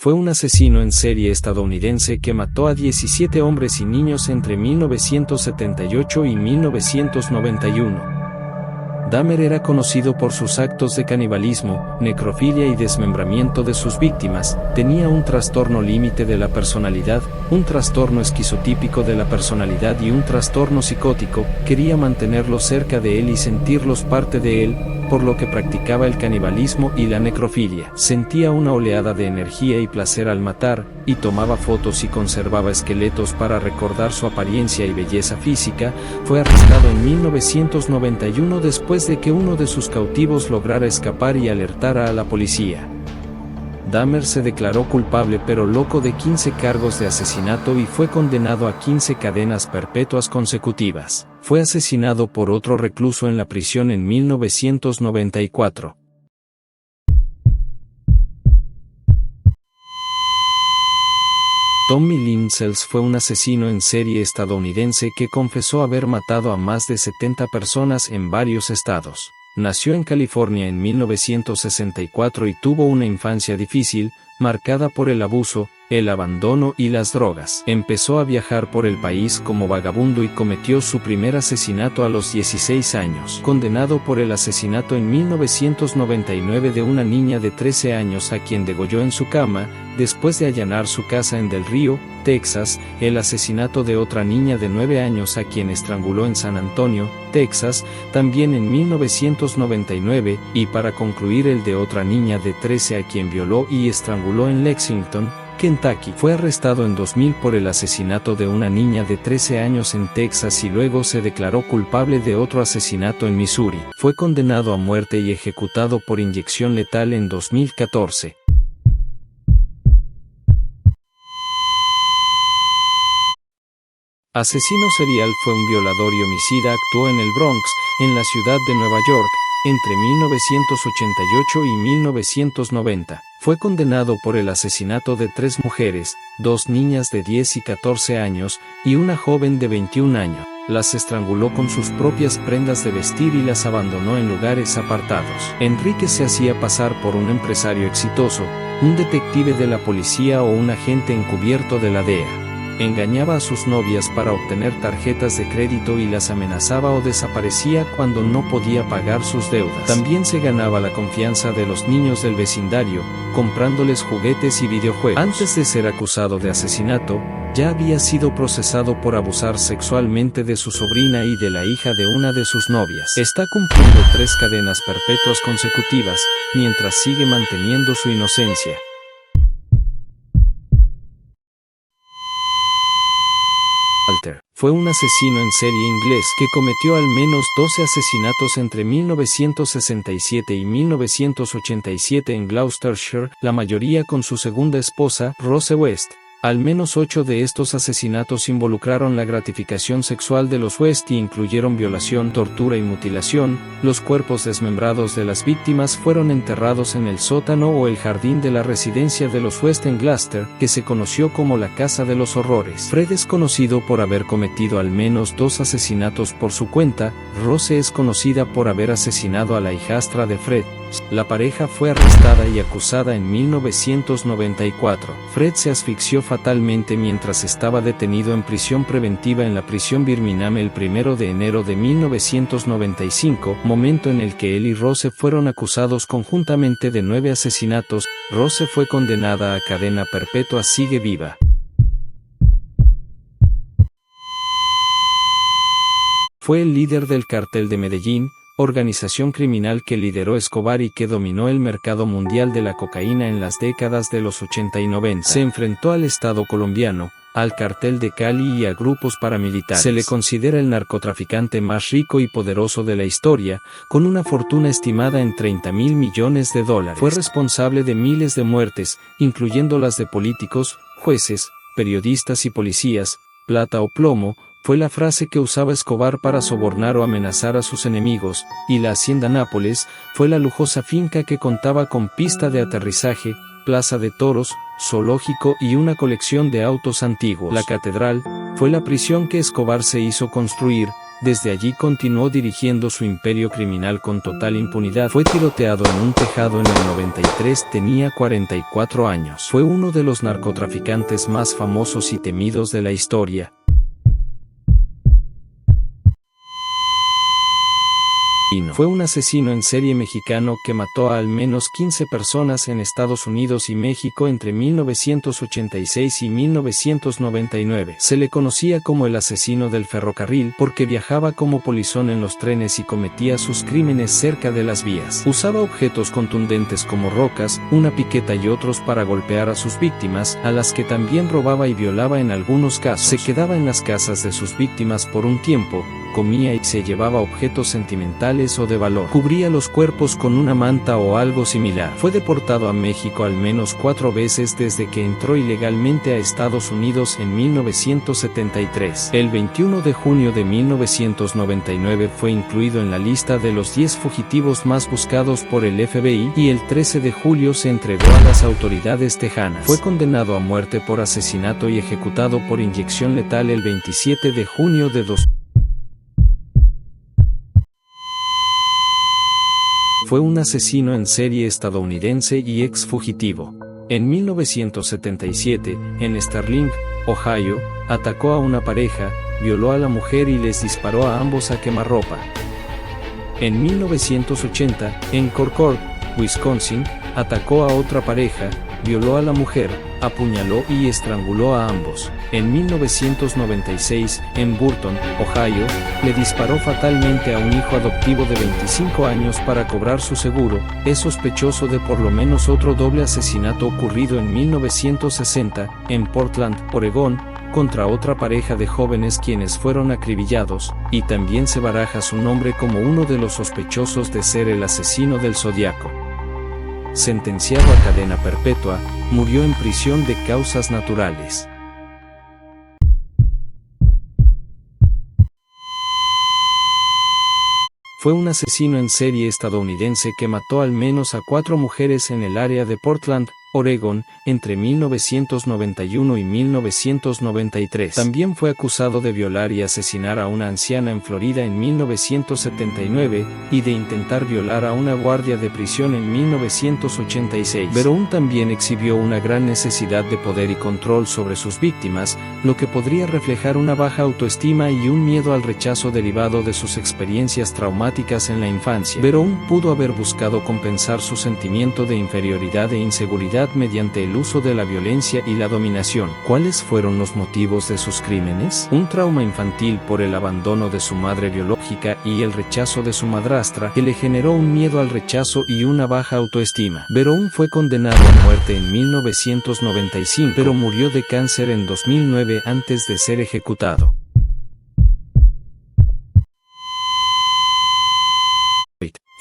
fue un asesino en serie estadounidense que mató a 17 hombres y niños entre 1978 y 1991. Dahmer era conocido por sus actos de canibalismo, necrofilia y desmembramiento de sus víctimas. Tenía un trastorno límite de la personalidad, un trastorno esquizotípico de la personalidad y un trastorno psicótico. Quería mantenerlos cerca de él y sentirlos parte de él, por lo que practicaba el canibalismo y la necrofilia. Sentía una oleada de energía y placer al matar, y tomaba fotos y conservaba esqueletos para recordar su apariencia y belleza física. Fue arrestado en 1991 después de que uno de sus cautivos lograra escapar y alertara a la policía. Dahmer se declaró culpable pero loco de 15 cargos de asesinato y fue condenado a 15 cadenas perpetuas consecutivas. Fue asesinado por otro recluso en la prisión en 1994. Tommy Lynn Sells fue un asesino en serie estadounidense que confesó haber matado a más de 70 personas en varios estados. Nació en California en 1964 y tuvo una infancia difícil, marcada por el abuso, el abandono y las drogas. Empezó a viajar por el país como vagabundo y cometió su primer asesinato a los 16 años. Condenado por el asesinato en 1999 de una niña de 13 años a quien degolló en su cama, después de allanar su casa en Del Río, Texas, el asesinato de otra niña de 9 años a quien estranguló en San Antonio, Texas, también en 1999, y para concluir el de otra niña de 13 a quien violó y estranguló en Lexington, Kentucky. Fue arrestado en 2000 por el asesinato de una niña de 13 años en Texas y luego se declaró culpable de otro asesinato en Missouri. Fue condenado a muerte y ejecutado por inyección letal en 2014. Asesino serial fue un violador y homicida. Actuó en el Bronx, en la ciudad de Nueva York, entre 1988 y 1990. Fue condenado por el asesinato de 3 mujeres, 2 niñas de 10 y 14 años, y una joven de 21 años. Las estranguló con sus propias prendas de vestir y las abandonó en lugares apartados. Enrique se hacía pasar por un empresario exitoso, un detective de la policía o un agente encubierto de la DEA. Engañaba a sus novias para obtener tarjetas de crédito y las amenazaba o desaparecía cuando no podía pagar sus deudas. También se ganaba la confianza de los niños del vecindario, comprándoles juguetes y videojuegos. Antes de ser acusado de asesinato, ya había sido procesado por abusar sexualmente de su sobrina y de la hija de una de sus novias. Está cumpliendo 3 cadenas perpetuas consecutivas, mientras sigue manteniendo su inocencia. Fue un asesino en serie inglés que cometió al menos 12 asesinatos entre 1967 y 1987 en Gloucestershire, la mayoría con su segunda esposa, Rose West. Al menos 8 de estos asesinatos involucraron la gratificación sexual de los West y incluyeron violación, tortura y mutilación. Los cuerpos desmembrados de las víctimas fueron enterrados en el sótano o el jardín de la residencia de los West en Gloucester, que se conoció como la Casa de los Horrores. Fred es conocido por haber cometido al menos 2 asesinatos por su cuenta. Rose es conocida por haber asesinado a la hijastra de Fred. La pareja fue arrestada y acusada en 1994. Fred se asfixió fatalmente mientras estaba detenido en prisión preventiva en la prisión Birmingham el 1 de enero de 1995, momento en el que él y Rose fueron acusados conjuntamente de 9 asesinatos. Rose fue condenada a cadena perpetua. Sigue viva. Fue el líder del Cartel de Medellín, organización criminal que lideró Escobar y que dominó el mercado mundial de la cocaína en las décadas de los 80 y 90. Se enfrentó al Estado colombiano, al Cartel de Cali y a grupos paramilitares. Se le considera el narcotraficante más rico y poderoso de la historia, con una fortuna estimada en $30.000 millones. Fue responsable de miles de muertes, incluyendo las de políticos, jueces, periodistas y policías. Plata o plomo fue la frase que usaba Escobar para sobornar o amenazar a sus enemigos, y la Hacienda Nápoles fue la lujosa finca que contaba con pista de aterrizaje, plaza de toros, zoológico y una colección de autos antiguos. La catedral fue la prisión que Escobar se hizo construir, Desde allí continuó dirigiendo su imperio criminal con total impunidad. Fue tiroteado en un tejado en el 93, tenía 44 años. Fue uno de los narcotraficantes más famosos y temidos de la historia. Fue un asesino en serie mexicano que mató a al menos 15 personas en Estados Unidos y México entre 1986 y 1999. Se le conocía como el asesino del ferrocarril porque viajaba como polizón en los trenes y cometía sus crímenes cerca de las vías. Usaba objetos contundentes como rocas, una piqueta y otros para golpear a sus víctimas, a las que también robaba y violaba en algunos casos. Se quedaba en las casas de sus víctimas por un tiempo, comía y se llevaba objetos sentimentales o de valor. Cubría los cuerpos con una manta o algo similar. Fue deportado a México al menos 4 veces desde que entró ilegalmente a Estados Unidos en 1973. El 21 de junio de 1999 fue incluido en la lista de los 10 fugitivos más buscados por el FBI y el 13 de julio se entregó a las autoridades tejanas. Fue condenado a muerte por asesinato y ejecutado por inyección letal el 27 de junio de 2000. Fue un asesino en serie estadounidense y ex fugitivo. En 1977, en Sterling, Ohio, atacó a una pareja, violó a la mujer y les disparó a ambos a quemarropa. En 1980, en Concord, Wisconsin, atacó a otra pareja, violó a la mujer, apuñaló y estranguló a ambos. En 1996, en Burton, Ohio, le disparó fatalmente a un hijo adoptivo de 25 años para cobrar su seguro. Es sospechoso de por lo menos otro doble asesinato ocurrido en 1960, en Portland, Oregón, contra otra pareja de jóvenes quienes fueron acribillados, y también se baraja su nombre como uno de los sospechosos de ser el asesino del Zodiaco. Sentenciado a cadena perpetua, murió en prisión de causas naturales. Fue un asesino en serie estadounidense que mató al menos a 4 mujeres en el área de Portland, Oregón, entre 1991 y 1993. También fue acusado de violar y asesinar a una anciana en Florida en 1979, y de intentar violar a una guardia de prisión en 1986. Brown también exhibió una gran necesidad de poder y control sobre sus víctimas, lo que podría reflejar una baja autoestima y un miedo al rechazo derivado de sus experiencias traumáticas en la infancia. Brown pudo haber buscado compensar su sentimiento de inferioridad e inseguridad mediante el uso de la violencia y la dominación. ¿Cuáles fueron los motivos de sus crímenes? Un trauma infantil por el abandono de su madre biológica y el rechazo de su madrastra, que le generó un miedo al rechazo y una baja autoestima. Brown fue condenado a muerte en 1995, pero murió de cáncer en 2009 antes de ser ejecutado.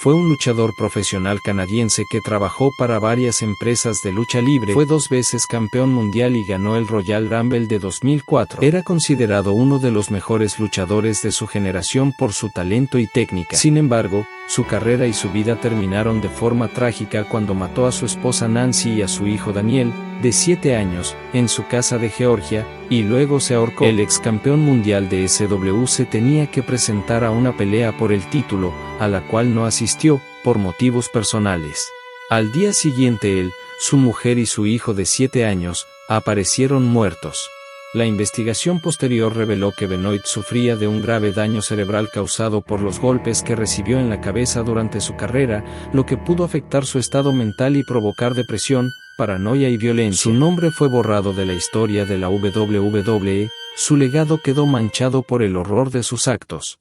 Fue un luchador profesional canadiense que trabajó para varias empresas de lucha libre. Fue 2 veces campeón mundial y ganó el Royal Rumble de 2004. Era considerado uno de los mejores luchadores de su generación por su talento y técnica. Sin embargo, su carrera y su vida terminaron de forma trágica cuando mató a su esposa Nancy y a su hijo Daniel, de 7 años, en su casa de Georgia, y luego se ahorcó. El ex campeón mundial de SW se tenía que presentar a una pelea por el título, a la cual no asistió, por motivos personales. Al día siguiente él, su mujer y su hijo de 7 años, aparecieron muertos. La investigación posterior reveló que Benoit sufría de un grave daño cerebral causado por los golpes que recibió en la cabeza durante su carrera, lo que pudo afectar su estado mental y provocar depresión, paranoia y violencia. Su nombre fue borrado de la historia de la WWE, su legado quedó manchado por el horror de sus actos.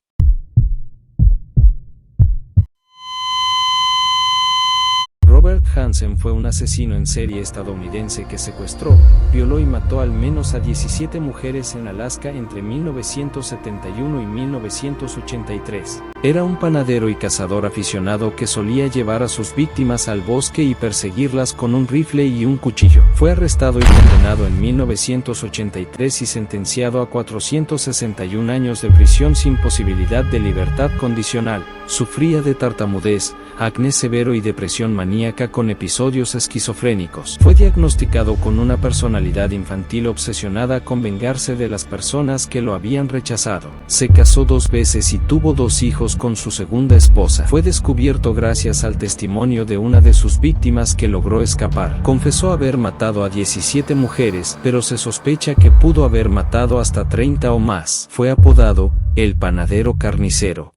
Robert Hansen fue un asesino en serie estadounidense que secuestró, violó y mató al menos a 17 mujeres en Alaska entre 1971 y 1983. Era un panadero y cazador aficionado que solía llevar a sus víctimas al bosque y perseguirlas con un rifle y un cuchillo. Fue arrestado y condenado en 1983 y sentenciado a 461 años de prisión sin posibilidad de libertad condicional. Sufría de tartamudez, acné severo y depresión maníaca con episodios esquizofrénicos. Fue diagnosticado con una personalidad infantil obsesionada con vengarse de las personas que lo habían rechazado. Se casó 2 veces y tuvo 2 hijos con su segunda esposa. Fue descubierto gracias al testimonio de una de sus víctimas que logró escapar. Confesó haber matado a 17 mujeres, pero se sospecha que pudo haber matado hasta 30 o más. Fue apodado el panadero carnicero.